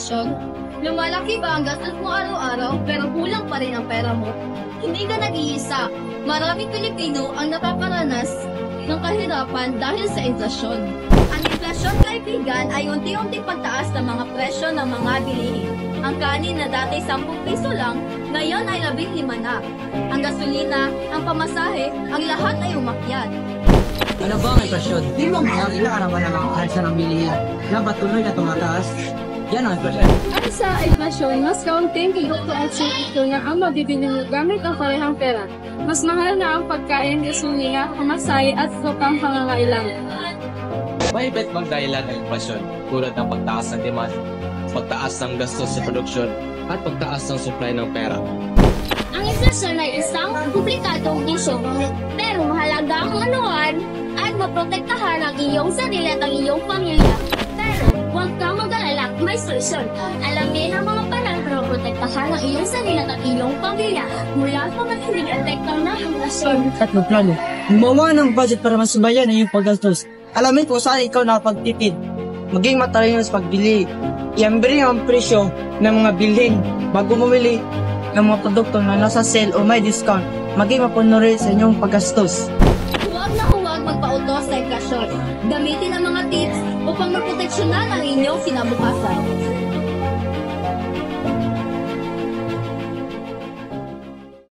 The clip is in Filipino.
inflasyon? Lumalaki ba ang gastos mo araw-araw pero kulang pa rin ang pera mo? Hindi ka nag-iisa. Maraming Pilipino ang nakakaranas ng kahirapan dahil sa inflasyon. Ang inflasyon, kaibigan, ay unti-unting pagtaas ng mga presyo ng mga bilihin. Ang kanin na dati 10 piso lang, ngayon ay 15 na. Ang gasolina, ang pamasahe, ang lahat ay umakyat. Ano ba ang inflasyon? Di ba mga ilang naman ang alsa ng bilihin na patuloy na tumataas? Yan ang inflasyon. Ang sa inflasyon, mas kaunting fluktuasyon ito na ang mabibili mo gamit ang parehang pera. Mas mahal na ang pagkain, gasolina, pamasahe at sukang pangangailangan. May iba't ibang dahilan ng inflasyon tulad ng pagtaas ng demand, pagtaas ng gastos sa produksyon, at pagtaas ng supply ng pera. Ang inflasyon ay isang komplikadong isyu, pero mahalaga ang manuhan at maprotektahan ang iyong sarili at ang iyong pamilya. Pero huwag kang mag-alala, may solusyon. Alamin ang mga paraan para protektahan ang iyong sarili at ang iyong pamilya mula sa matinding epekto ng inflasyon. At magplano. Gumawa ng budget para masubayan ang iyong paggastos. Alamin kung saan ikaw nakapagtipid. Maging matalino sa pagbili. I-ambring ang presyo ng mga bilhin bago bumili ng mga produkto na nasa sale o may discount. Maging mapuno rin sa inyong paggastos. Huwag na huwag magpautos sa inflasyon. Gamitin ang mga tips upang maproteksyonan ang inyong kinabukasan.